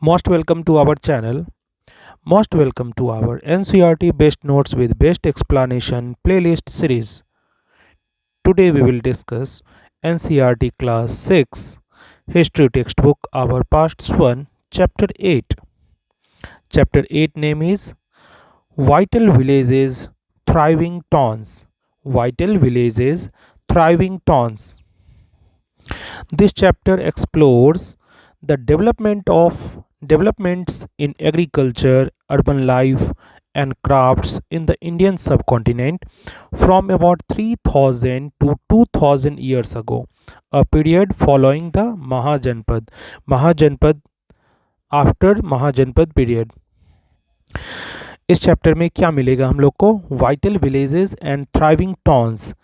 Most welcome to our channel. Most welcome to our NCERT Best Notes with Best Explanation playlist series. Today we will discuss NCERT Class 6 History Textbook Our Past 1 Chapter 8. Chapter 8 name is Vital Villages Thriving Towns. Vital Villages Thriving Towns. This chapter explores the developments in agriculture, urban life, and crafts in the Indian subcontinent from about 3000 to 2000 years ago, a period following the Mahajanpad after Mahajanpad period. इस chapter में क्या मिलेगा हम लोग को? Vital villages and thriving towns.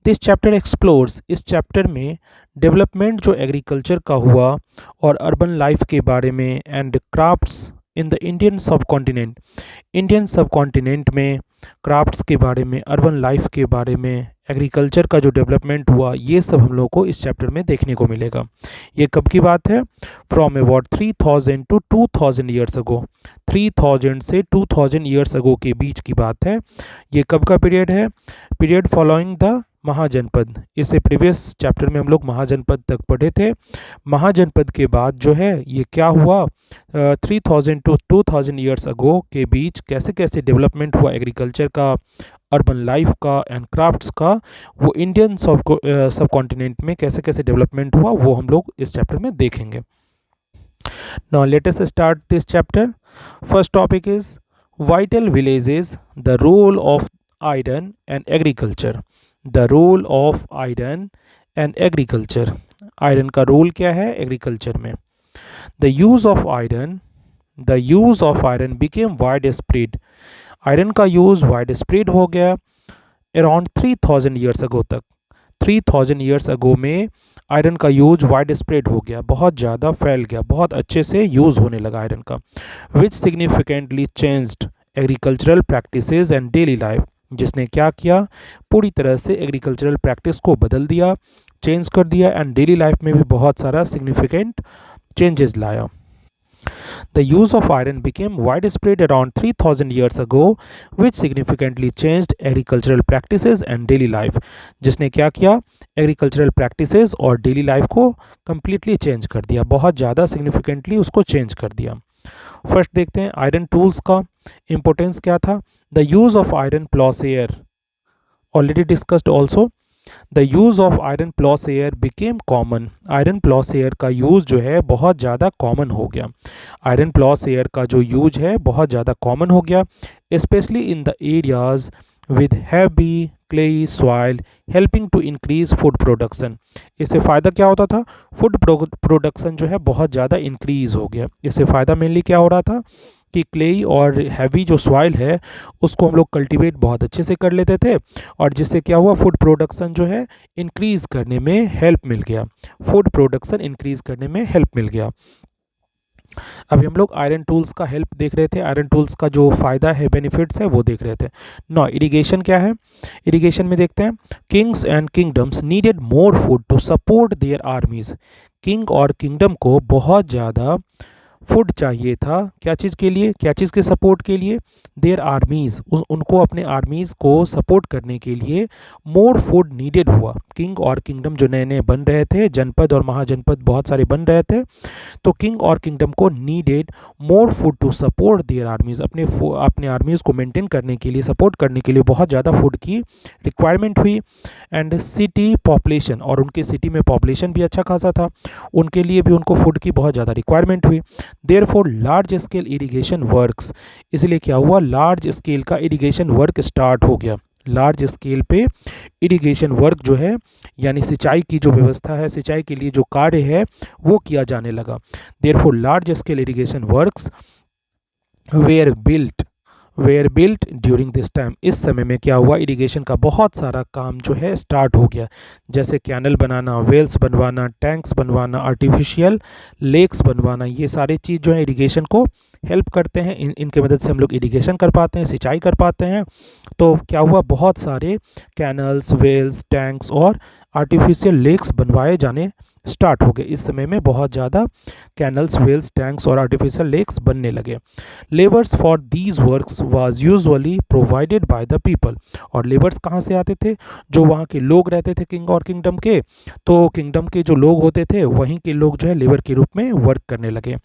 This chapter explores. इस chapter में development जो एग्रीकल्चर का हुआ और अर्बन लाइफ के बारे में and crafts in the Indian सब कॉन्टिनेंट में क्राफ्ट्स के बारे में, अर्बन लाइफ के बारे में, एग्रीकल्चर का जो डेवलपमेंट हुआ, ये सब हम लोग को इस चैप्टर में देखने को मिलेगा. ये कब की बात है? From about 3000 to 2000 years ago. 3000 से 2000 ईयर्स अगो के बीच की बात है. ये कब का पीरियड है? Period following the Mahajanapada. इससे प्रीवियस चैप्टर में हम लोग महाजनपद तक पढ़े थे. महाजनपद के बाद जो है ये क्या हुआ, 3000 टू 2000 ईयर्स अगो के बीच कैसे कैसे डेवलपमेंट हुआ एग्रीकल्चर का, अर्बन लाइफ का एंड क्राफ्ट्स का, वो इंडियन सब कॉन्टिनेंट में कैसे कैसे डेवलपमेंट हुआ, वो हम लोग इस चैप्टर में देखेंगे. Now let us start this chapter. First topic is vital villages, the role of iron and agriculture. The role of iron and agriculture. Iron का रोल क्या है एग्रीकल्चर में? The use of iron became widespread. Iron का use widespread हो गया around 3000 years ago तक. 3000 years ago में iron का यूज वाइड स्प्रेड हो गया, बहुत ज़्यादा फैल गया, बहुत अच्छे से यूज़ होने लगा आयरन का. Which significantly changed agricultural practices and daily life. जिसने क्या किया, पूरी तरह से एग्रीकल्चरल प्रैक्टिस को बदल दिया, चेंज कर दिया एंड डेली लाइफ में भी बहुत सारा सिग्निफिकेंट चेंजेस लाया. The use of iron became widespread around 3000 years ago, which significantly changed agricultural practices and daily life. जिसने क्या किया, एग्रीकल्चरल प्रैक्टिसेस और डेली लाइफ को कम्प्लीटली चेंज कर दिया, बहुत ज़्यादा सिग्निफिकेंटली उसको चेंज कर दिया. फर्स्ट देखते हैं आयरन टूल्स का इम्पोर्टेंस क्या था. The use of iron ploughshare already discussed also. The use of iron ploughshare became common. Iron ploughshare का यूज़ जो है बहुत ज़्यादा कॉमन हो गया. आयरन प्लॉसेयर का जो यूज है बहुत ज़्यादा कॉमन हो गया, especially in the areas with heavy clayey soil, helping to increase food production. इससे फ़ायदा क्या होता था, फूड प्रोडक्शन जो है बहुत ज़्यादा इंक्रीज़ हो गया. इससे फ़ायदा मेनली क्या हो रहा था कि क्लेई और हैवी जो सॉइल है उसको हम लोग कल्टीवेट बहुत अच्छे से कर लेते थे, और जिससे क्या हुआ, फूड प्रोडक्शन जो है इंक्रीज़ करने में हेल्प मिल गया. फूड प्रोडक्शन इंक्रीज़ करने में हेल्प मिल गया. अभी हम लोग आयरन टूल्स का हेल्प देख रहे थे, आयरन टूल्स का जो फ़ायदा है, बेनिफिट्स है, वो देख रहे थे. नौ इरिगेशन क्या है. इरिगेशन में देखते हैं, kings and kingdoms needed more food to support their armies. King और किंगडम को बहुत ज़्यादा फूड चाहिए था, क्या चीज़ के लिए, क्या चीज़ के सपोर्ट के लिए, देयर आर्मीज़, उनको अपने आर्मीज़ को सपोर्ट करने के लिए मोर फूड नीडेड हुआ. किंग और किंगडम जो नए नए बन रहे थे, जनपद और महाजनपद बहुत सारे बन रहे थे, तो किंग और किंगडम को needed more food to support their armies. अपने आर्मीज़ को मेंटेन करने के लिए, सपोर्ट करने के लिए बहुत ज़्यादा फूड की रिक्वायरमेंट हुई. एंड सिटी पॉपुलेशन, और उनके सिटी में पॉपुलेशन भी अच्छा खासा था, उनके लिए भी उनको फूड की बहुत ज़्यादा रिक्वायरमेंट हुई. Therefore large scale irrigation works. इसलिए क्या हुआ, लार्ज स्केल का इरिगेशन वर्क स्टार्ट हो गया. लार्ज स्केल पे इरिगेशन वर्क जो है, यानी सिंचाई की जो व्यवस्था है, सिंचाई के लिए जो कार्य है, वो किया जाने लगा. Therefore large scale irrigation works were built during this time. इस समय में क्या हुआ, इरिगेशन का बहुत सारा काम जो है स्टार्ट हो गया, जैसे कैनल बनाना, वेल्स बनवाना, टैंक्स बनवाना, आर्टिफिशियल लेक्स बनवाना. ये सारी चीज़ जो है इरिगेशन को हेल्प करते हैं, इनके मदद से हम लोग इरिगेशन कर पाते हैं, सिंचाई कर पाते हैं. तो क्या हुआ, बहुत सारे कैनल्स, वेल्स, टैंक्स और आर्टिफिशियल लेक्स बनवाए जाने स्टार्ट हो गए। इस समय में बहुत ज़्यादा कैनल्स, वेल्स, टैंक्स और आर्टिफिशियल लेक्स बनने लगे। Labours for these works was usually provided by the people. और लेबर्स कहाँ से आते थे? जो वहाँ के लोग रहते थे किंग और किंगडम के, तो किंगडम के जो लोग होते थे वहीं के लोग जो है लेबर के रूप में वर्क करने लगे।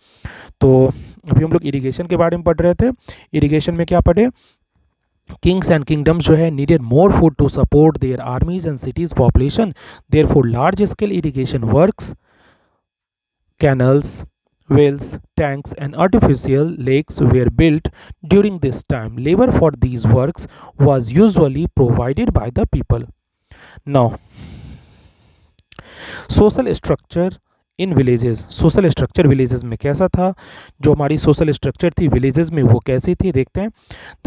तो अभी हम लोग इरिगेशन के बारे में पढ़ रहे थे। इरिगेशन में क्या पढ़े? किंग्स एंड किंगडम्स जो है needed more food to support their armies and cities population, therefore large scale irrigation works, canals, wells, tanks and artificial lakes were built during this time. Labor for these works was usually provided by the people. Now, social structure in villages. Social structure villages में कैसा था? जो हमारी social structure थी villages में वो कैसी थी देखते हैं।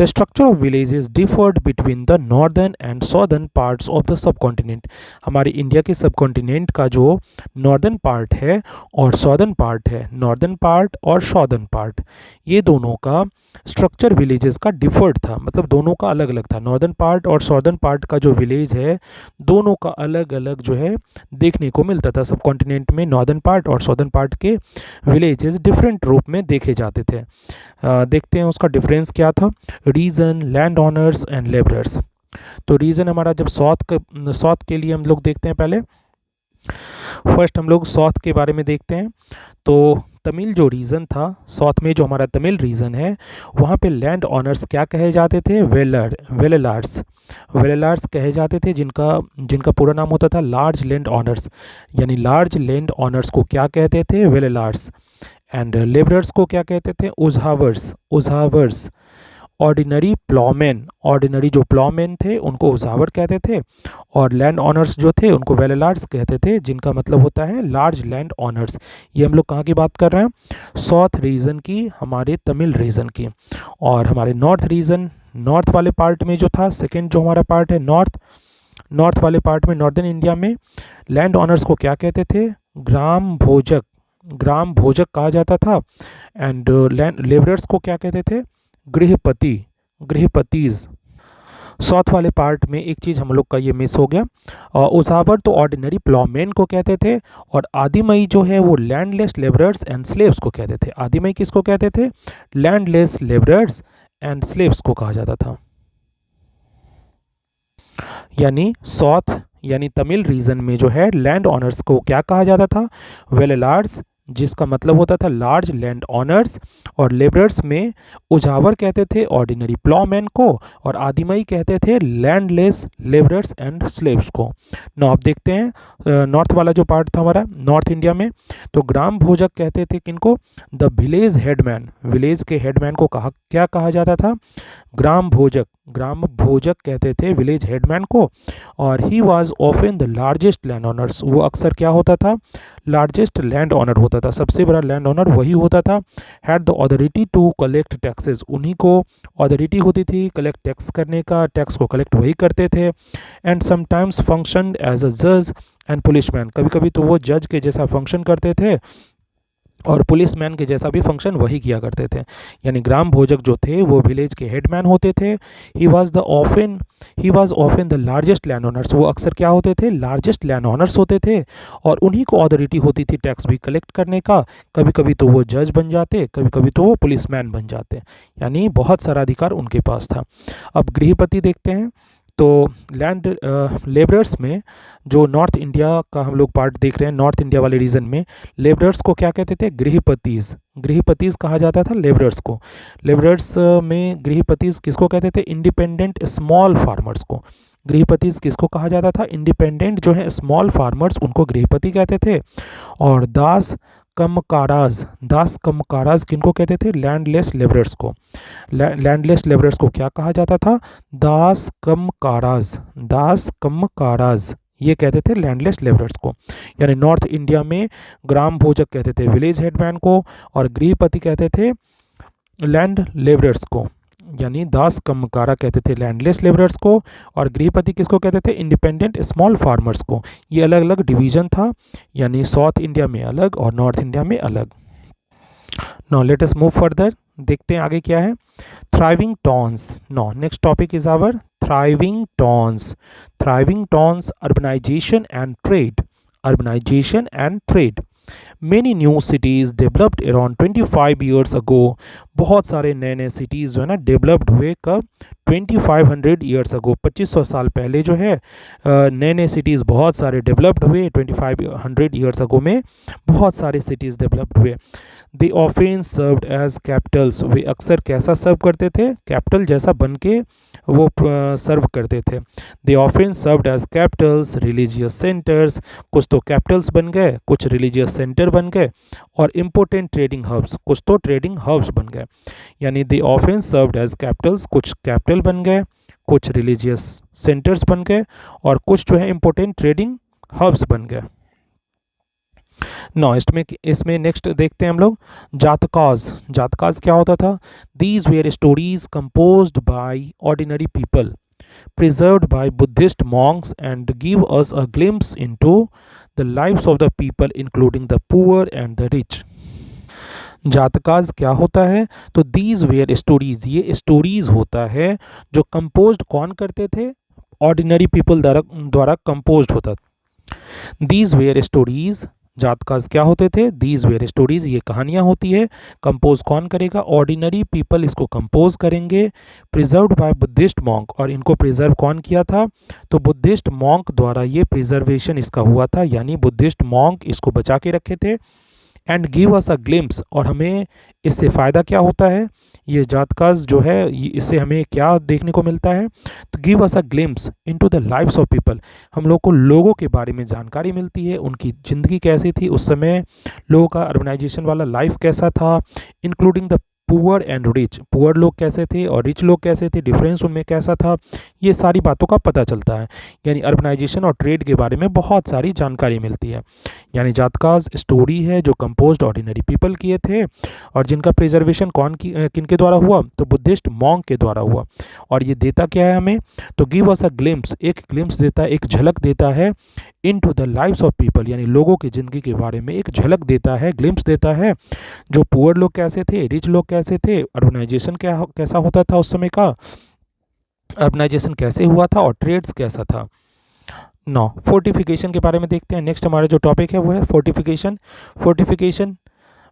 The structure of villages differed between the northern and southern parts of the subcontinent. हमारे इंडिया के सब कॉन्टिनेंट का जो नॉर्दर्न पार्ट है और सॉर्दर्न पार्ट है, नॉर्दर्न पार्ट और सॉर्दर्न पार्ट, ये दोनों का स्ट्रक्चर विलेजेस का डिफर्ड था, मतलब दोनों का अलग अलग था। नॉर्दर्न पार्ट और सॉर्दर्न पार्ट का जो विलेज है दोनों का अलग अलग जो है देखने को मिलता था। सब कॉन्टिनेंट में नॉर्दर्न पार्ट और सॉर्दर्न पार्ट के विलेजेस डिफरेंट रूप में देखे जाते थे। देखते हैं उसका डिफरेंस क्या था। Reason, land owners and labourers. तो रीजन हमारा जब साउथ के लिए हम लोग देखते हैं, पहले फर्स्ट हम लोग साउथ के बारे में देखते हैं। तो तमिल जो रीजन था, साउथ में जो हमारा तमिल रीजन है, वहाँ पे लैंड ऑनर्स क्या कहे जाते थे? वेललार्स। वेललार्स कहे जाते थे, जिनका पूरा नाम होता था लार्ज लैंड ऑनर्स। यानी लार्ज लैंड ऑनर्स को क्या कहते थे? वेललार्स। एंड लेबरर्स को क्या कहते थे? उजावर्स। ऑर्डिनरी प्लॉमैन, ऑर्डिनरी जो प्लॉमैन थे उनको उजावर कहते थे। और लैंड ऑनर्स जो थे उनको वेललार्स कहते थे, जिनका मतलब होता है लार्ज लैंड ऑनर्स। ये हम लोग कहाँ की बात कर रहे हैं? साउथ रीजन की, हमारे तमिल रीजन की। और हमारे नॉर्थ रीजन, नॉर्थ वाले पार्ट में जो था, सेकेंड जो हमारा पार्ट है नॉर्थ वाले पार्ट में, नॉर्दर्न इंडिया में लैंड ऑनर्स को क्या कहते थे? ग्राम भोजक कहा जाता था। एंड लैंड लेबरर्स को क्या कहते थे? गृहपतिज। साउथ वाले पार्ट में एक चीज़ हम लोग का ये मिस हो गया। उजावर तो ऑर्डिनरी प्लॉमैन को कहते थे, और आदिमई जो है वो लैंडलेस लेबरर्स एंड स्लेव्स को कहते थे। आदिमई किसको कहते थे? लैंडलेस लेबरर्स एंड स्लेव्स को कहा जाता था। यानी साउथ यानी तमिल रीजन में जो है लैंड ऑनर्स को क्या कहा जाता था? वेललार्स, जिसका मतलब होता था लार्ज लैंड ऑनर्स। और लेबरर्स में उजावर कहते थे ऑर्डिनरी प्लॉमैन को, और आदिमई कहते थे लैंडलेस लेबरर्स एंड स्लेव्स को। ना आप देखते हैं नॉर्थ वाला जो पार्ट था हमारा नॉर्थ इंडिया में, तो ग्राम भोजक कहते थे किनको? The village headman. विलेज के हेडमैन को क्या कहा जाता था? ग्राम भोजक कहते थे विलेज हेडमैन को। और he was often the largest land owners. वो अक्सर क्या होता था? लार्जेस्ट लैंड ऑनर होता था, सबसे बड़ा लैंड ऑनर वही होता था। Had the authority to collect taxes. उन्हीं को अथॉरिटी होती थी कलेक्ट टैक्स करने का, टैक्स को कलेक्ट वही करते थे। And sometimes function as a जज एंड पुलिसमैन। कभी कभी तो वो जज के जैसा फंक्शन करते थे और पुलिसमैन के जैसा भी फंक्शन वही किया करते थे। यानी ग्राम भोजक जो थे वो विलेज के हेडमैन होते थे। He was often the largest land owners. वो अक्सर क्या होते थे? लार्जेस्ट लैंड ऑनर्स होते थे, और उन्हीं को अथॉरिटी होती थी टैक्स भी कलेक्ट करने का। कभी कभी तो वो जज बन जाते, कभी कभी तो वो पुलिसमैन बन जाते, यानी बहुत सारा अधिकार उनके पास था। अब गृहपति देखते हैं। तो लैंड लेबरर्स में जो नॉर्थ इंडिया का हम लोग पार्ट देख रहे हैं, नॉर्थ इंडिया वाले रीजन में लेबरर्स को क्या कहते थे? गृहपतिज कहा जाता था लेबरर्स को। लेबरर्स में गृहपतिज किसको कहते थे? इंडिपेंडेंट स्मॉल फार्मर्स को। गृहपतिज किसको कहा जाता था? इंडिपेंडेंट जो है स्मॉल फार्मर्स, उनको गृहपति कहते थे। और दास कमकाराज किनको कहते थे? लैंडलेस लेबरर्स को। लैंडलेस लेबरर्स को क्या कहा जाता था? दास कमकाराज ये कहते थे लैंडलेस लेबरर्स को। यानी नॉर्थ इंडिया में ग्राम भोजक कहते थे विलेज हेडमैन को, और गृहपति कहते थे लैंड लेबरर्स को। यानी दास कमकारा कहते थे लैंडलेस लेबरर्स को, और गृहपति किसको कहते थे? इंडिपेंडेंट स्मॉल फार्मर्स को। ये अलग अलग डिवीजन था, यानी साउथ इंडिया में अलग और नॉर्थ इंडिया में अलग। Now let us move further. देखते हैं आगे क्या है। Thriving towns. Now next topic is our thriving towns, urbanization and trade, Many new cities developed around 25 years ago. बहुत सारे नए नए सिटीज़ जो है ना डेवलप्ड हुए कब 2500 ईयर्स अगो 2500 साल पहले जो है नए नए सिटीज़ बहुत सारे डेवलप्ड हुए 2500 ईयर्स अगो में बहुत सारे सिटीज़ डेवलप्ड हुए. They often served as capitals, वे अक्सर कैसा सर्व करते थे, कैपिटल जैसा बन के वो सर्व करते थे. They often served as capitals, religious centres, कुछ तो कैपिटल्स बन गए, कुछ रिलीजियस सेंटर बन गए, और इम्पोर्टेंट ट्रेडिंग हब्स, कुछ तो ट्रेडिंग हब्स बन गए. यानी they often served as capitals, कुछ कैपिटल बन गए, कुछ रिलीजियस सेंटर्स बन गए, और कुछ जो है इम्पोर्टेंट ट्रेडिंग हब्स बन गए. नौ इसमें नेक्स्ट देखते हैं हम लोग जातकाज क्या होता था. These where stories composed by ordinary people, preserved by Buddhist monks, and give us a glimpse into the lives of the people including the poor and the rich. जातकाज क्या होता है, तो दीज वेयर स्टोरीज, ये stories होता है जो composed कौन करते थे, ऑर्डिनरी पीपल द्वारा कंपोज्ड होता. दीज वेयर स्टोरीज, जातकाज क्या होते थे, दीज वेयर स्टोरीज, ये कहानियाँ होती है, कंपोज कौन करेगा, ऑर्डिनरी पीपल इसको कंपोज करेंगे, प्रिजर्व्ड बाय बुद्धिस्ट मॉन्क, और इनको प्रिजर्व कौन किया था, तो बुद्धिस्ट मॉन्क द्वारा ये प्रिजर्वेशन इसका हुआ था, यानी बुद्धिस्ट मॉन्क इसको बचा के रखे थे. And give us a glimpse, और हमें इससे फ़ायदा क्या होता है, ये जातकाज जो है इससे हमें क्या देखने को मिलता है, तो give us a glimpse into the lives of people, हम लोग को लोगों के बारे में जानकारी मिलती है, उनकी ज़िंदगी कैसी थी उस समय, लोगों का अर्बनाइजेशन वाला लाइफ कैसा था, including the poor and rich, poor लोग कैसे थे और रिच लोग कैसे थे, डिफरेंस उनमें कैसा था, ये सारी बातों का पता चलता है. यानी अर्बनाइजेशन और ट्रेड के बारे में बहुत सारी जानकारी मिलती है. यानी जातकाज स्टोरी है जो कंपोज्ड ऑर्डिनरी पीपल किए थे, और जिनका प्रिजर्वेशन किनके द्वारा हुआ, तो बुद्धिस्ट मॉन्क के द्वारा हुआ. और ये देता क्या है हमें, तो गिव अस अ ग्लिम्स, एक ग्लिम्स देता है, एक झलक देता है, into the lives of people, यानी लोगों की ज़िंदगी के बारे में एक झलक देता है, ग्लिम्स देता है, जो पुअर लोग कैसे थे, रिच लोग कैसे थे, अर्बनाइजेशन कैसा होता था उस समय का, अर्बनाइजेशन कैसे हुआ था, और ट्रेड्स कैसा था. 9 फोर्टिफिकेशन के बारे में देखते हैं. नेक्स्ट हमारा जो टॉपिक है वो है fortification.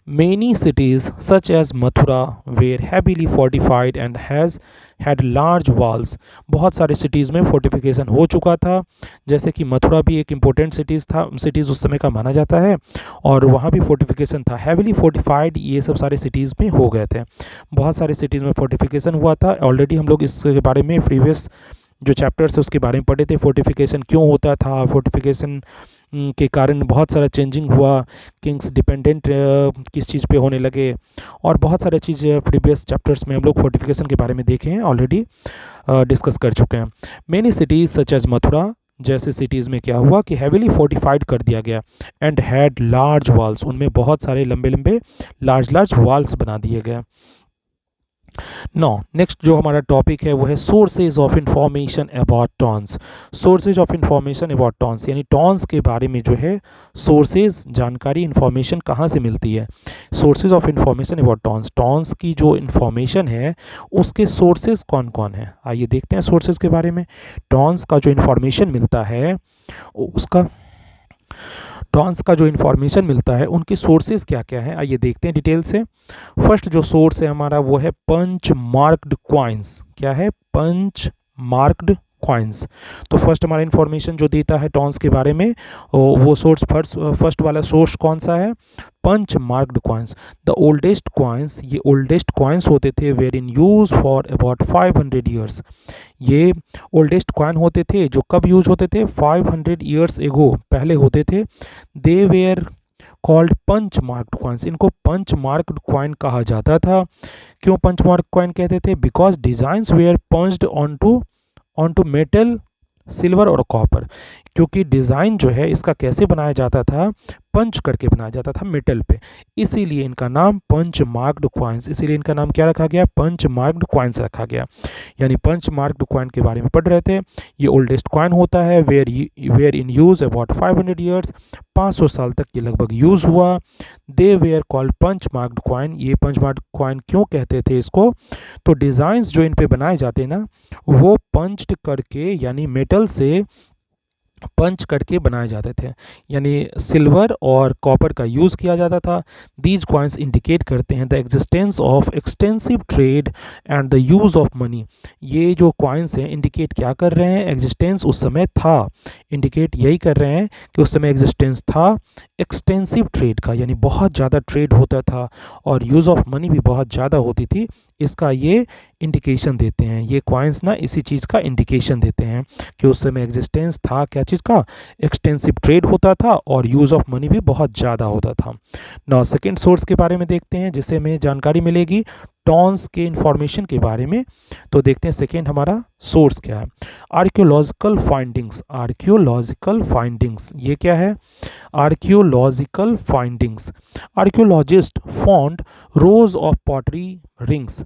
Many cities such as Mathura were heavily fortified and has had large walls. बहुत सारे सिटीज़ में फोर्टिफिकेशन हो चुका था, जैसे कि मथुरा भी एक इम्पोर्टेंट सिटीज़ उस समय का माना जाता है, और वहाँ भी फोर्टिफिकेशन था. हैवीली फोर्टिफाइड ये सब सारे सिटीज़ में हो गए थे, बहुत सारे सिटीज़ में फोर्टिफिकेशन हुआ था. ऑलरेडी हम लोग इसके बारे में प्रीवियस जो चैप्टर्स है उसके बारे में पढ़े थे, फोर्टिफिकेशन क्यों होता था, फोर्टिफिकेशन के कारण बहुत सारा चेंजिंग हुआ, किंग्स डिपेंडेंट किस चीज़ पे होने लगे, और बहुत सारे चीज़ प्रीवियस चैप्टर्स में हम लोग फोर्टिफिकेशन के बारे में देखे हैं, ऑलरेडी डिस्कस कर चुके हैं. Many cities such as Mathura, जैसे सिटीज़ में क्या हुआ कि हैवीली फोर्टिफाइड कर दिया गया, एंड हैड लार्ज वॉल्स, उनमें बहुत सारे लंबे लंबे लार्ज वॉल्स बना दिए गए. नो नेक्स्ट जो हमारा टॉपिक है वो है sources of information about towns. Sources of information about towns, यानी टॉन्स के बारे में जो है सोर्सेज, जानकारी, इंफॉर्मेशन कहाँ से मिलती है. Sources of information about Tons, Tons की जो इंफॉर्मेशन है उसके सोर्सेज कौन कौन है, आइए देखते हैं सोर्सेज के बारे में. टॉन्स का जो इंफॉर्मेशन मिलता है उसका, टॉन्स का जो इन्फॉर्मेशन मिलता है उनके सोर्सेज क्या क्या हैं, आइए देखते हैं डिटेल से. फर्स्ट जो सोर्स है हमारा वो है पंच मार्क्ड क्वाइंस. क्या है, पंच मार्क्ड कॉइन्स. तो फर्स्ट हमारा इन्फॉर्मेशन जो देता है टॉन्स के बारे में वो सोर्स फर्स्ट वाला सोर्स कौन सा है, punch marked coins. The oldest coins, ये ओल्डेस्ट कॉइन्स होते थे were in use for about 500 years. ये ओल्डेस्ट कॉइन होते थे जो कब यूज होते थे, 500 ईयर्स एगो, पहले होते थे. They were called punch marked coins, इनको पंच मार्क्ड कॉइन कहा जाता था. क्यों पंच मार्क्ड कॉइन कहते थे, because designs were punched onto metal, silver और कॉपर. क्योंकि डिज़ाइन जो है इसका कैसे बनाया जाता था, पंच करके बनाया जाता था मेटल पे, इसीलिए इनका नाम पंच मार्क्ड कॉइन्स, इसीलिए इनका नाम क्या रखा गया, पंच मार्क्ड कॉइन्स रखा गया। यानी पंच मार्क्ड कॉइन के बारे में पढ़ रहे थे। ये ओल्डेस्ट कॉइन होता है, were in use about 500 years, 500 साल तक ये लगभग यूज़ हुआ। They were called punch marked coin, ये पंच मार्क्ड कॉइन क्यों कहते थे इसको, तो डिज़ाइंस जो इन पे बनाए जाते हैं ना, वो पंच्ड करके यानी मेटल से पंच करके बनाए जाते थे, यानी सिल्वर और कॉपर का यूज़ किया जाता था। दीज कॉइन्स इंडिकेट करते हैं the existence of extensive trade and the use of money. ये जो कॉइन्स हैं इंडिकेट क्या कर रहे हैं, एग्जिस्टेंस उस समय था, इंडिकेट यही कर रहे हैं कि उस समय एग्जिस्टेंस था एक्सटेंसिव ट्रेड का, यानी बहुत ज़्यादा ट्रेड होता था और यूज़ ऑफ मनी भी बहुत ज़्यादा होती थी, इसका ये इंडिकेशन देते हैं। ये कॉइन्स ना इसी चीज़ का इंडिकेशन देते हैं कि उस समय एग्जिस्टेंस था क्या चीज़ का, एक्सटेंसिव ट्रेड होता था और यूज़ ऑफ मनी भी बहुत ज़्यादा होता था। नाउ सेकंड सोर्स के बारे में देखते हैं जिससे हमें जानकारी मिलेगी टॉन्स के इंफॉर्मेशन के बारे में। तो देखते हैं सेकंड हमारा सोर्स क्या है, आर्कियोलॉजिकल फाइंडिंग्स। आर्कियोलॉजिकल फाइंडिंग्स ये क्या है, archaeological findings, archaeologist found rose of pottery rings.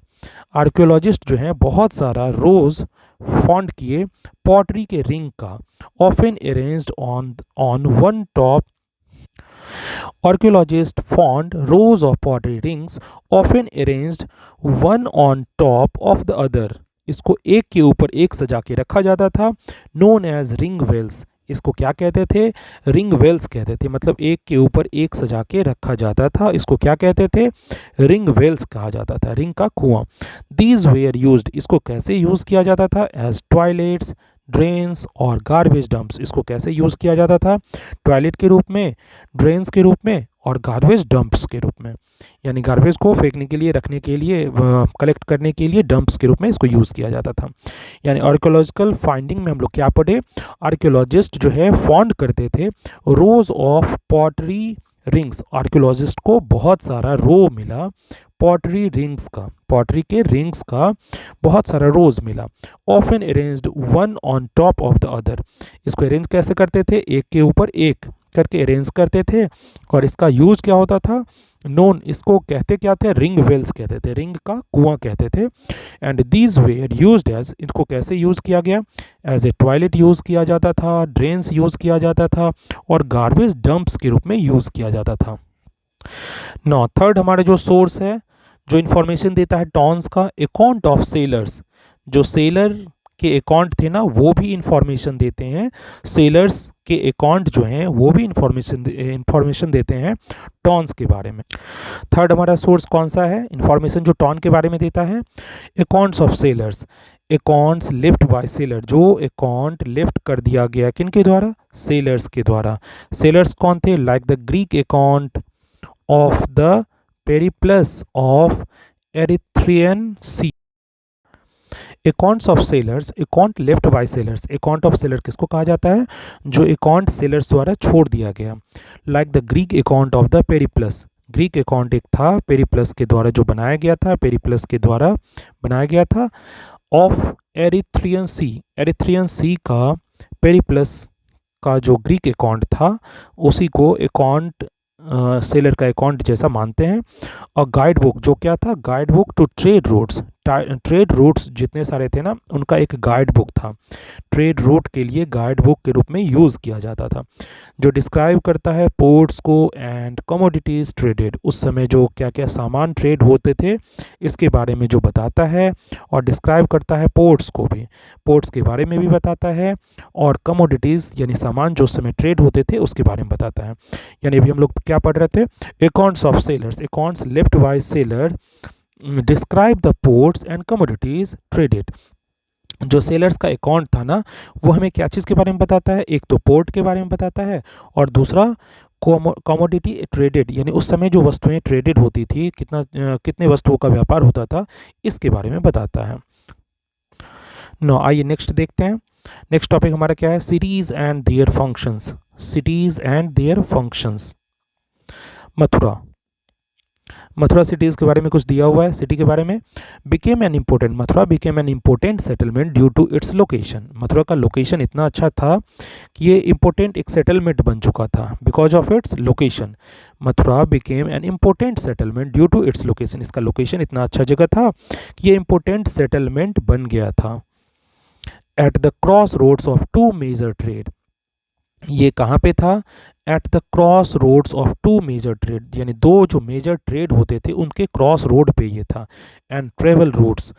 Archaeologist जो हैं बहुत सारा रोज फाउंड किए पॉटरी के रिंग का, often arranged on one top. Archaeologists found rows of pottery rings often arranged one on top of the other. इसको एक के ऊपर एक सजा के रखा जाता था, known as ring wells। इसको क्या कहते थे, रिंग वेल्स कहते थे, मतलब एक के ऊपर एक सजा के रखा जाता था, इसको क्या कहते थे, रिंग वेल्स कहा जाता था, रिंग का कुआं। दीज वेयर यूज्ड, इसको कैसे यूज़ किया जाता था, एज टॉयलेट्स, ड्रेन्स और गार्बेज डंप्स। इसको कैसे यूज़ किया जाता था, टॉयलेट के रूप में, ड्रेन्स के रूप में और गार्बेज डंप्स के रूप में, यानी गार्बेज को फेंकने के लिए, रखने के लिए, कलेक्ट करने के लिए डंप्स के रूप में इसको यूज़ किया जाता था। यानी आर्कियोलॉजिकल फाइंडिंग में हम लोग क्या पढ़े, आर्कियोलॉजिस्ट जो है फाउंड करते थे रोज ऑफ पॉटरी रिंग्स। आर्कियोलॉजिस्ट को बहुत सारा रो मिला पॉटरी रिंग्स का, पॉटरी के रिंग्स का बहुत सारा रोज मिला। Often arranged one on top of the other, इसको अरेंज कैसे करते थे, एक के ऊपर एक करके अरेंज करते थे और इसका यूज क्या होता था, नोन, इसको कहते क्या थे, रिंग वेल्स कहते थे, रिंग का कुआं कहते थे। And these were used as, इनको कैसे यूज़ किया गया, एज ए टॉयलेट यूज़ किया जाता था, ड्रेन्स यूज़ किया जाता था और गार्बेज डंप्स के रूप में यूज़ किया जाता था। नौ थर्ड हमारा जो सोर्स है जो इन्फॉर्मेशन देता है टॉन्स का, अकाउंट ऑफ सेलर्स। जो सेलर के अकाउंट थे ना वो भी इंफॉर्मेशन देते हैं, सेलर्स के अकाउंट जो हैं वो भी इंफॉर्मेशन देते हैं टॉन्स के बारे में। थर्ड हमारा सोर्स कौन सा है, इंफॉर्मेशन जो टॉन के बारे में देता है, accounts of sailors. Accounts left by sailor, जो अकाउंट लिफ्ट कर दिया गया किनके द्वारा, सेलर्स के द्वारा। सेलर्स कौन थे, like the Greek account of the Periplus of Erythraean sea. Accounts of sailors, account left by sailors. Account of sailor किसको कहा जाता है, जो अकाउंट सेलर्स द्वारा छोड़ दिया गया। Like the Greek account of the Periplus, Greek account एक था पेरिप्लस के द्वारा जो बनाया गया था, पेरिप्लस के द्वारा बनाया गया था, ऑफ एरिथ्रियन सी। एरिथ्रियन सी का पेरिप्लस का जो ग्रीक अकाउंट था उसी को अकाउंट सेलर का अकाउंट जैसा मानते हैं। और गाइड बुक जो क्या था, guide book to trade routes. Trade routes जितने सारे थे ना उनका एक गाइड बुक था, ट्रेड रूट के लिए गाइड बुक के रूप में यूज़ किया जाता था, जो डिस्क्राइब करता है पोर्ट्स को एंड कमोडिटीज़ ट्रेडेड। उस समय जो क्या क्या सामान ट्रेड होते थे इसके बारे में जो बताता है, और डिस्क्राइब करता है पोर्ट्स को भी, पोर्ट्स के बारे में भी बताता है, और कमोडिटीज़ यानी सामान जो उस समय ट्रेड होते थे उसके बारे में बताता है। यानी अभी हम लोग क्या पढ़ रहे थे, accounts of sailors, accounts left by seller describe the ports and commodities traded. जो सेलर्स का अकाउंट था ना वो हमें क्या चीज़ के बारे में बताता है, एक तो पोर्ट के बारे में बताता है और दूसरा कमोडिटी ट्रेडेड, यानी उस समय जो वस्तुएं ट्रेडेड होती थी, कितने वस्तुओं का व्यापार होता था इसके बारे में बताता है। नो आइए नेक्स्ट देखते हैं। नेक्स्ट टॉपिक हमारा क्या है, cities and their functions. Cities and their functions. Mathura, Mathura cities के बारे में कुछ दिया हुआ है सिटी के बारे में। Became an important, Mathura became an important settlement due to its location. Mathura का लोकेशन इतना अच्छा था कि ये इम्पोर्टेंट एक सेटलमेंट बन चुका था because of its location. Mathura became an important settlement due to its location, इसका लोकेशन इतना अच्छा जगह था कि ये इम्पोर्टेंट सेटलमेंट बन गया था। At the crossroads of two major trade, ये कहाँ पे था? At the crossroads of two major trade, यानी दो जो मेजर ट्रेड होते थे उनके क्रॉस रोड पे ये था। And travel routes,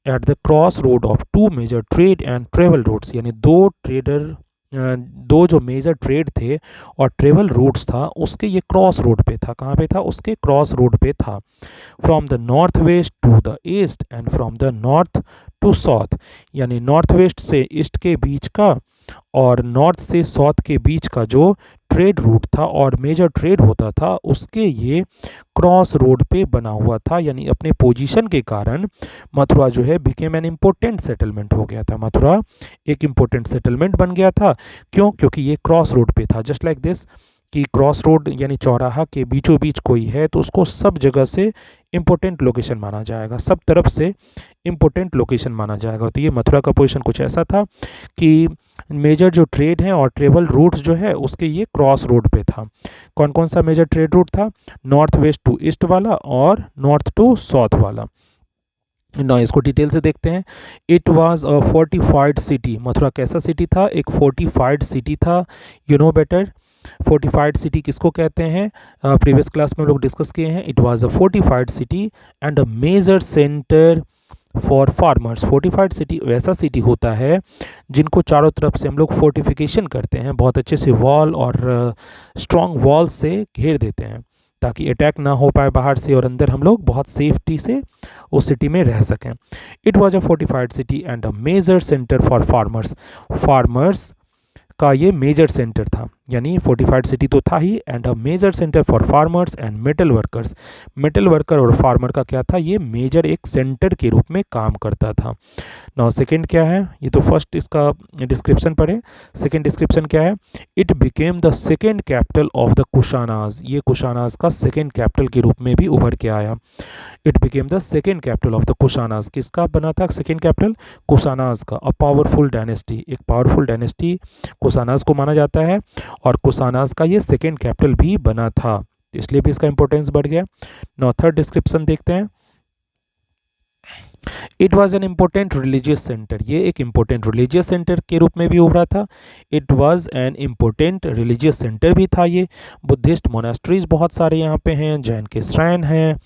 at the crossroad of two major trade and travel routes, यानी दो जो मेजर ट्रेड थे और ट्रेवल रूट्स था उसके ये क्रॉस रोड पे था। कहाँ पे था? उसके क्रॉस रोड पे था। From the north west to the east and from the north to south, यानी नॉर्थ वेस्ट से ईस्ट के बीच का और नॉर्थ से साउथ के बीच का जो ट्रेड रूट था और मेजर ट्रेड होता था उसके ये क्रॉस रोड पे बना हुआ था। यानी अपने पोजीशन के कारण मथुरा जो है बिकेम एन इम्पोर्टेंट सेटलमेंट हो गया था। मथुरा एक इम्पोर्टेंट सेटलमेंट बन गया था। क्यों? क्योंकि ये क्रॉस रोड पे था। जस्ट लाइक दिस कि क्रॉस रोड यानी चौराहा के बीचों बीच कोई है तो उसको सब जगह से इम्पोर्टेंट लोकेशन माना जाएगा, सब तरफ से इम्पोर्टेंट लोकेशन माना जाएगा। तो ये मथुरा का पोजीशन कुछ ऐसा था कि मेजर जो ट्रेड है और ट्रेवल रूट्स जो है उसके ये क्रॉस रोड पे था। कौन कौन सा मेजर ट्रेड रूट था? नॉर्थ वेस्ट टू ईस्ट वाला और नॉर्थ टू साउथ वाला। ना इसको डिटेल से देखते हैं। It was a fortified city, Mathura कैसा सिटी था? एक फोर्टिफाइड सिटी था। You know better, fortified city किसको कहते हैं? प्रीवियस क्लास में हम लोग डिस्कस किए हैं। It was a fortified city and a major centre for farmers. Fortified city वैसा सिटी होता है जिनको चारों तरफ से हम लोग फोर्टिफिकेशन करते हैं, बहुत अच्छे से वॉल और स्ट्रॉन्ग वॉल से घेर देते हैं ताकि अटैक ना हो पाए बाहर से और अंदर हम लोग बहुत सेफ्टी से उस सिटी में रह सकें। It was a fortified city and a major centre for farmers, farmers का ये मेजर सेंटर था। यानी फोर्टिफाइड सिटी तो था ही and a major centre for farmers and metal workers. Metal worker और फार्मर का क्या था? ये मेजर एक सेंटर के रूप में काम करता था। नाउ सेकंड क्या है? ये तो फर्स्ट इसका डिस्क्रिप्शन पढ़े। सेकंड डिस्क्रिप्शन क्या है? It became the second capital of the Kushanas, ये कुशानाज का सेकंड कैपिटल के रूप में भी उभर के आया। It became the second capital of the Kushanas, किसका बना था सेकंड कैपिटल? कुशानाज का। अ पावरफुल डायनेस्टी, एक पावरफुल डायनेस्टी कुशानाज को माना जाता है और कुशानाज का ये सेकंड कैपिटल भी बना था, इसलिए भी इसका इंपॉर्टेंस बढ़ गया। नाउ थर्ड डिस्क्रिप्शन देखते हैं। It was an important religious centre, ये एक इम्पोर्टेंट रिलीजियस सेंटर के रूप में भी उभरा था। It was an important religious centre भी था ये। बुद्धिस्ट मोनास्ट्रीज बहुत सारे यहाँ पे हैं, जैन के श्राइन हैं,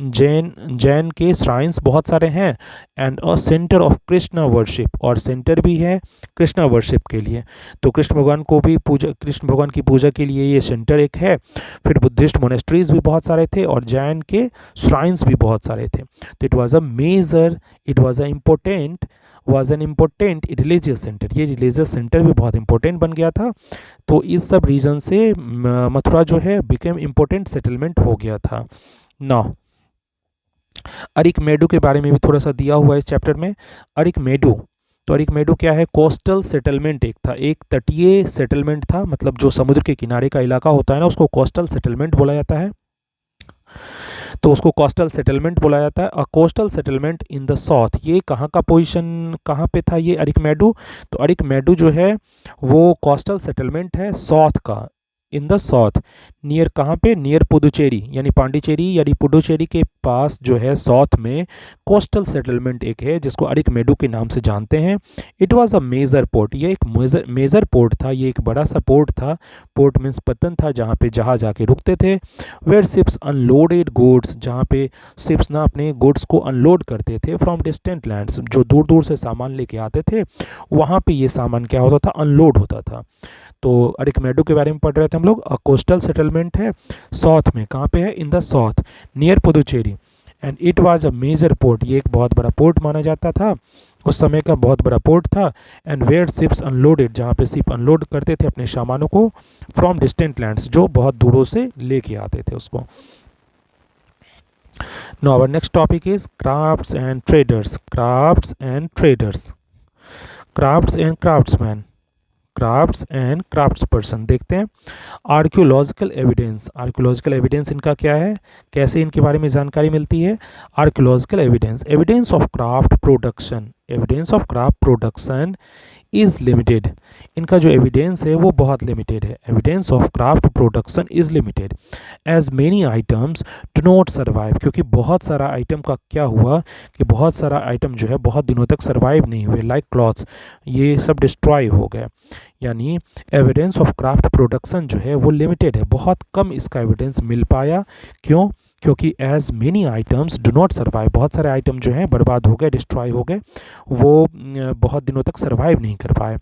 जैन के श्राइन्स बहुत सारे हैं and a centre of Krishna worship, और सेंटर भी है कृष्णा वर्शिप के लिए। तो कृष्ण भगवान को भी पूजा, कृष्ण भगवान की पूजा के लिए ये सेंटर एक है। फिर बुद्धिस्ट मोनास्ट्रीज भी बहुत सारे थे और जैन के श्राइन्स भी बहुत सारे थे। तो it was a major, it was an important religious centre, ये रिलीजियस सेंटर भी बहुत इंपॉर्टेंट बन गया था। तो इस सब रीजन से मथुरा जो है बिकेम इम्पोर्टेंट सेटलमेंट हो गया था। नाउ अरिकमेडु के बारे में भी थोड़ा सा दिया हुआ है इस चैप्टर में। अरिकमेडु, तो अरिकमेडु क्या है? कोस्टल सेटलमेंट एक था, एक तटीय सेटलमेंट था, मतलब जो समुद्र के किनारे का इलाका होता है ना उसको कोस्टल सेटलमेंट बोला जाता है। तो उसको कोस्टल सेटलमेंट बोला जाता है। A coastal settlement in the south, ये कहाँ का पोजीशन, कहाँ पे था ये अरिकमेडु? तो अरिकमेडु जो है वो कोस्टल सेटलमेंट है साउथ का, इन द साउथ। नियर कहाँ पे? नियर पुदुचेरी, यानी पांडिचेरी यानी पुडुचेरी के पास जो है साउथ में कोस्टल सेटलमेंट एक है जिसको अरिकमेडु के नाम से जानते हैं। It was a major port, ये एक मेजर पोर्ट था, ये एक बड़ा सा पोर्ट था। पोर्ट मीन्स पत्तन था जहाँ पे जहाज आके रुकते थे। वेयर शिप्स अनलोडेड गुड्स, जहाँ पे शिप्स ना अपने गुड्स को अनलोड करते थे फ्रॉम डिस्टेंट लैंड्स, जो दूर दूर से सामान लेके आते थे वहाँ पे ये सामान क्या होता था? अनलोड होता था। तो अरिकमेडु के बारे में पढ़ रहे थे हम लोग। कोस्टल सेटलमेंट है साउथ में, कहाँ पे है? In the south near Puducherry. And it was a major port, ये एक बहुत बड़ा पोर्ट माना जाता था, उस समय का बहुत बड़ा पोर्ट था। एंड वेयर शिप्स अनलोडेड, जहाँ पे शिप अनलोड करते थे अपने सामानों को फ्रॉम डिस्टेंट लैंड्स, जो बहुत दूरों से लेके आते थे उसको। Now our next topic is crafts and traders. Crafts and traders, crafts and craftsman. crafts and craftsperson। देखते हैं आर्कियोलॉजिकल एविडेंस। आर्कियोलॉजिकल एविडेंस इनका क्या है, कैसे इनके बारे में जानकारी मिलती है। Archaeological evidence, evidence of craft production, evidence of craft production is limited. इनका जो एविडेंस है वो बहुत लिमिटेड है। Evidence of craft production is limited as many items do not survive, क्योंकि बहुत सारा आइटम का क्या हुआ कि बहुत सारा आइटम जो है बहुत दिनों तक सर्वाइव नहीं हुए, लाइक क्लॉथ्स, ये सब डिस्ट्रॉय हो गए। यानी एविडेंस ऑफ क्राफ्ट प्रोडक्शन जो है वो लिमिटेड है, बहुत कम इसका एविडेंस मिल पाया। क्यों? क्योंकि as many items do not survive, बहुत सारे आइटम जो हैं बर्बाद हो गए, डिस्ट्रॉय हो गए, वो बहुत दिनों तक सर्वाइव नहीं कर पाए।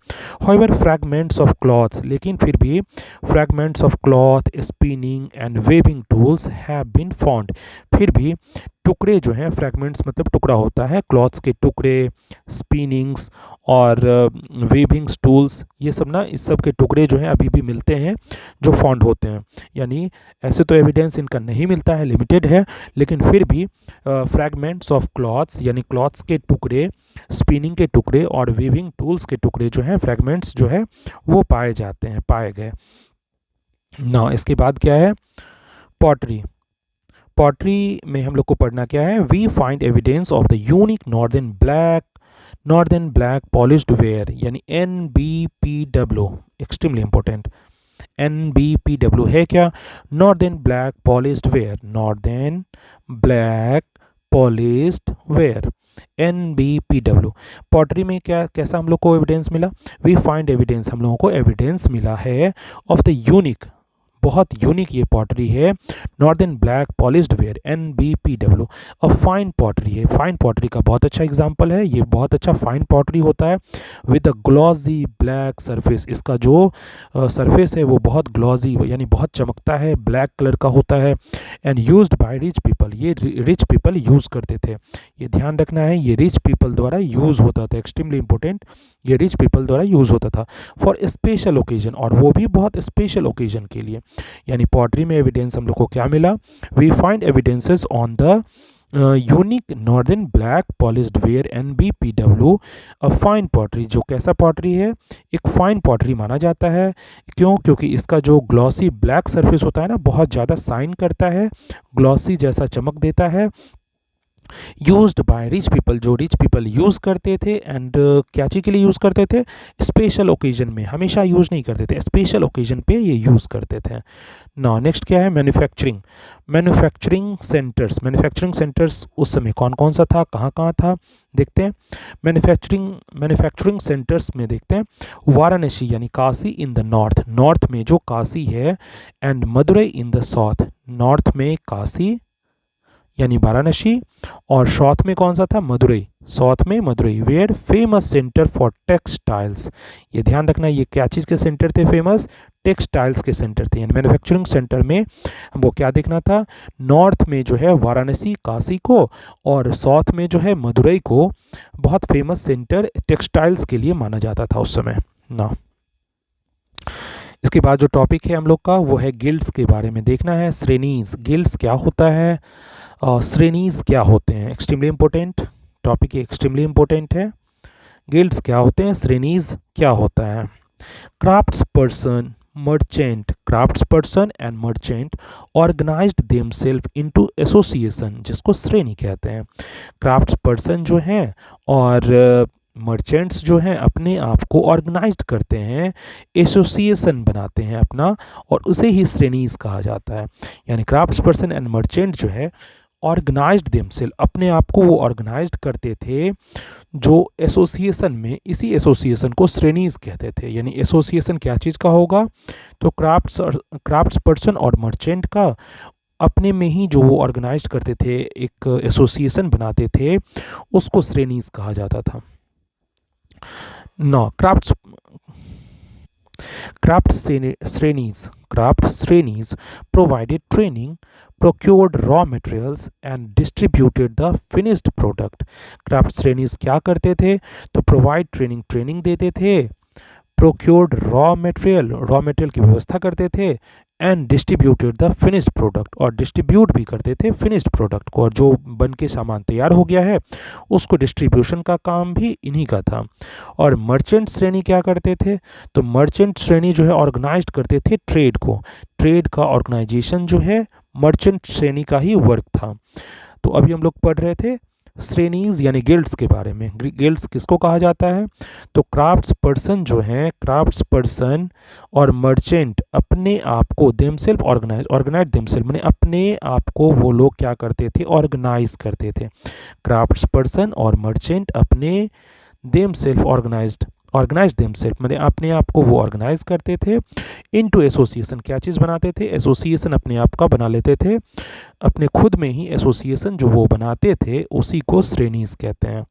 हाउएवर फ्रैगमेंट्स ऑफ क्लॉथ्स, लेकिन फिर भी fragments of cloth, spinning and weaving tools have been found, फिर भी टुकड़े जो हैं, फ्रैगमेंट्स मतलब टुकड़ा होता है, क्लॉथ्स के टुकड़े, स्पिनिंग्स और वेविंग्स टूल्स, ये सब ना, इस सब के टुकड़े जो हैं अभी भी मिलते हैं जो फाउंड होते हैं। यानी ऐसे तो एविडेंस इनका नहीं मिलता है, लिमिटेड है, लेकिन फिर भी फ्रैगमेंट्स ऑफ क्लॉथ्स यानी क्लॉथ्स के टुकड़े, स्पिनिंग के टुकड़े और वीविंग टूल्स के टुकड़े जो हैं, फ्रैगमेंट्स जो है वो पाए जाते हैं, पाए गए ना। इसके बाद क्या है, पॉटरी। पॉटरी में हम लोग को पढ़ना क्या है, we find evidence of the unique northern black polished ware, यानी NBPW, एक्सट्रीमली इंपॉर्टेंट। NBPW है क्या, northern black polished ware, northern black polished ware, NBPW। Pottery में क्या, कैसा हम लोग को एविडेंस मिला, वी फाइंड एविडेंस, हम लोगों को एविडेंस मिला है ऑफ द यूनिक, बहुत यूनिक ये पॉटरी है, northern black polished ware, NBPW। अब फाइन पॉटरी है, फाइन पॉटरी का बहुत अच्छा एग्जांपल है, ये बहुत अच्छा फाइन पॉटरी होता है with a glossy black surface, इसका जो सरफेस है वो बहुत ग्लॉजी यानी बहुत चमकता है, ब्लैक कलर का होता है, and used by rich people, ये रिच पीपल यूज़ करते थे। ये ध्यान रखना है, ये रिच पीपल द्वारा यूज़ होता था, एक्सट्रीमली इंपॉर्टेंट, ये रिच पीपल द्वारा यूज़ होता था फॉर स्पेशल ओकेजन, और वो भी बहुत स्पेशल ओकेजन के लिए। यानी पॉटरी में एविडेंस हम लोग को क्या मिला, we find evidences on the unique northern black polished ware NBPW। A fine pottery, जो कैसा पॉटरी है, एक फाइन पॉटरी माना जाता है। क्यों? क्योंकि इसका जो ग्लॉसी ब्लैक सरफेस होता है ना, बहुत ज़्यादा शाइन करता है, ग्लॉसी जैसा चमक देता है, यूज्ड बाय रिच पीपल, जो रिच पीपल यूज़ करते थे, एंड क्या चीज़ के लिए यूज़ करते थे, स्पेशल ओकेजन में, हमेशा यूज़ नहीं करते थे, स्पेशल ओकेजन पे ये यूज़ करते थे ना। नेक्स्ट क्या है, मैन्युफैक्चरिंग। मैन्युफैक्चरिंग सेंटर्स उस समय कौन कौन सा था, कहाँ कहाँ था, देखते हैं। मैन्युफैक्चरिंग सेंटर्स में देखते हैं, वाराणसी यानी काशी इन द नॉर्थ में जो काशी है, and Madurai in the south, north में काशी यानी वाराणसी, और साउथ में कौन सा था, मदुरई, साउथ में Madurai, where famous centre for textiles. ये ध्यान रखना, ये क्या चीज़ के सेंटर थे, फेमस टेक्सटाइल्स के सेंटर थे। यानी मैन्युफैक्चरिंग सेंटर में हमको क्या देखना था, नॉर्थ में जो है वाराणसी काशी को, और साउथ में जो है मदुरई को बहुत फेमस सेंटर टेक्सटाइल्स के लिए माना जाता था उस समय ना। इसके बाद जो टॉपिक है हम लोग का वो है गिल्ड्स के बारे में देखना है, श्रेणीज, गिल्ड्स क्या होता है, श्रेणीज क्या होते हैं, extremely important topic, extremely important है। गिल्ड्स क्या होते हैं, श्रेणीज क्या होता है। Crafts person and merchant organised themselves into association, जिसको श्रेणी कहते हैं। क्राफ्ट्स पर्सन जो हैं और मर्चेंट्स जो हैं अपने आप को ऑर्गेनाइज्ड करते हैं, एसोसिएशन बनाते हैं अपना, और उसे ही श्रेणीज कहा जाता है। यानी क्राफ्ट्स पर्सन एंड मर्चेंट जो है ऑर्गेनाइज्ड देमसेल्फ, अपने आप को वो ऑर्गेनाइज्ड करते थे जो एसोसिएशन में, इसी एसोसिएशन को श्रेणीज कहते थे। यानी एसोसिएशन क्या चीज़ का होगा, तो क्राफ्ट्स पर्सन और मर्चेंट का अपने में ही जो वो ऑर्गेनाइज्ड करते थे, एक एसोसिएशन बनाते थे, उसको श्रेणीज कहा जाता था ना। Craft श्रेणीज provided training, procured raw materials and distributed the finished product। Craft श्रेणीज क्या करते थे, तो प्रोवाइड ट्रेनिंग देते थे, procured raw material की व्यवस्था करते थे, and distributed the finished product, और डिस्ट्रीब्यूट भी करते थे फिनिश्ड प्रोडक्ट को, और जो बन के सामान तैयार हो गया है उसको डिस्ट्रीब्यूशन का काम भी इन्हीं का था। और मर्चेंट श्रेणी क्या करते थे, तो मर्चेंट श्रेणी जो है ऑर्गेनाइज्ड करते थे ट्रेड को, ट्रेड का ऑर्गेनाइजेशन जो है मर्चेंट श्रेणी का ही वर्क था। तो अभी हम लोग पढ़ रहे थे श्रेणीज यानी गिल्ड्स के बारे में। गिल्ड्स किसको कहा जाता है, तो क्राफ्ट्स पर्सन जो हैं, क्राफ्ट्स पर्सन और मर्चेंट अपने आप को देमसेल्फ ऑर्गेनाइज देमसेल्फ माने अपने आप को वो लोग क्या करते थे, ऑर्गेनाइज करते थे। क्राफ्ट्स पर्सन और मर्चेंट अपने देमसेल्फ ऑर्गेनाइज देमसेल्फ माने अपने आप को वो ऑर्गेनाइज करते थे इनटू एसोसिएशन। क्या चीज़ बनाते थे, एसोसिएशन अपने आप का बना लेते थे, अपने खुद में ही एसोसिएशन जो वो बनाते थे उसी को श्रेणीज कहते हैं।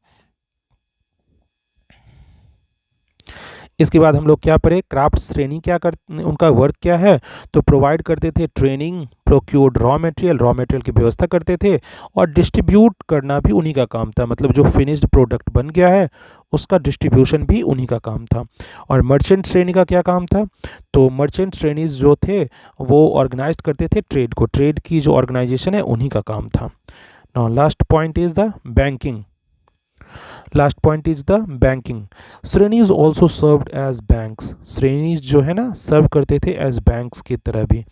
इसके बाद हम लोग क्या पढ़े, क्राफ्ट श्रेणी क्या कर, उनका वर्क क्या है, तो प्रोवाइड करते थे ट्रेनिंग, प्रोक्योर्ड रॉ मटेरियल की व्यवस्था करते थे, और डिस्ट्रीब्यूट करना भी उन्हीं का काम था। मतलब जो फिनिश्ड प्रोडक्ट बन गया है उसका डिस्ट्रीब्यूशन भी उन्हीं का काम था। और मर्चेंट श्रेणी का क्या काम था, तो मर्चेंट श्रेणीज जो थे वो ऑर्गेनाइज करते थे ट्रेड को, ट्रेड की जो ऑर्गेनाइजेशन है उन्हीं का काम था। Now last point is the banking. Last point is the banking. श्रेणीज ऑल्सो सर्व्ड एज बैंक्स। श्रेणीज जो है ना सर्व करते थे एज बैंक्स की तरह भी।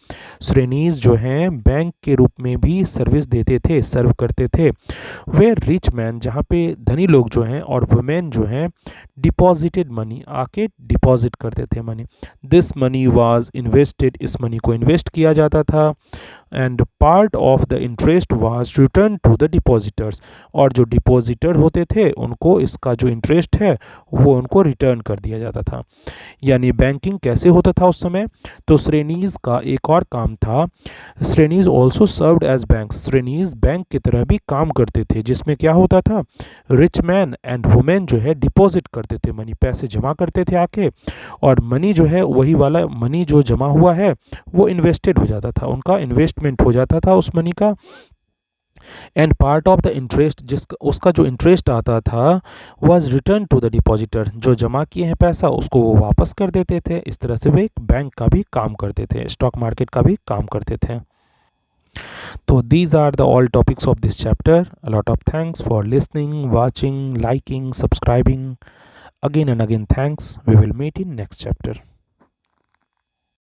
श्रेणीज जो हैं बैंक के रूप में भी सर्विस देते थे, सर्व करते थे। वे रिच मैन, जहाँ पे धनी लोग जो हैं और वुमेन जो हैं डिपॉजिटेड मनी, आके डिपॉजिट करते थे money. This money was invested, इस मनी को इन्वेस्ट किया जाता था। And part of the interest was return to the depositors, और जो डिपॉजिटर होते थे उनको इसका जो इंटरेस्ट है वो उनको रिटर्न कर दिया जाता था। यानी बैंकिंग कैसे होता था उस समय, तो श्रेणीज का एक और काम था, श्रेणीज also served as banks. श्रेणीज bank की तरह भी काम करते थे, जिसमें क्या होता था, रिच मैन एंड वुमेन जो है डिपॉजिट करते थे मनी, पैसे जमा करते थे आके, और मनी जो है वही वाला मनी जो जमा हुआ है वो इन्वेस्टेड हो जाता था, उनका इन्वेस्टमेंट हो जाता था उस मनी का। And part of the interest, जिसका उसका जो इंटरेस्ट आता था was return to the depositor, जो जमा किए हैं पैसा उसको वो वापस कर देते थे। इस तरह से वे एक बैंक का भी काम करते थे, स्टॉक मार्केट का भी काम करते थे। तो these are the all topics of this chapter. A lot of thanks for listening, watching, liking, subscribing. Again and again thanks. We will meet in next chapter.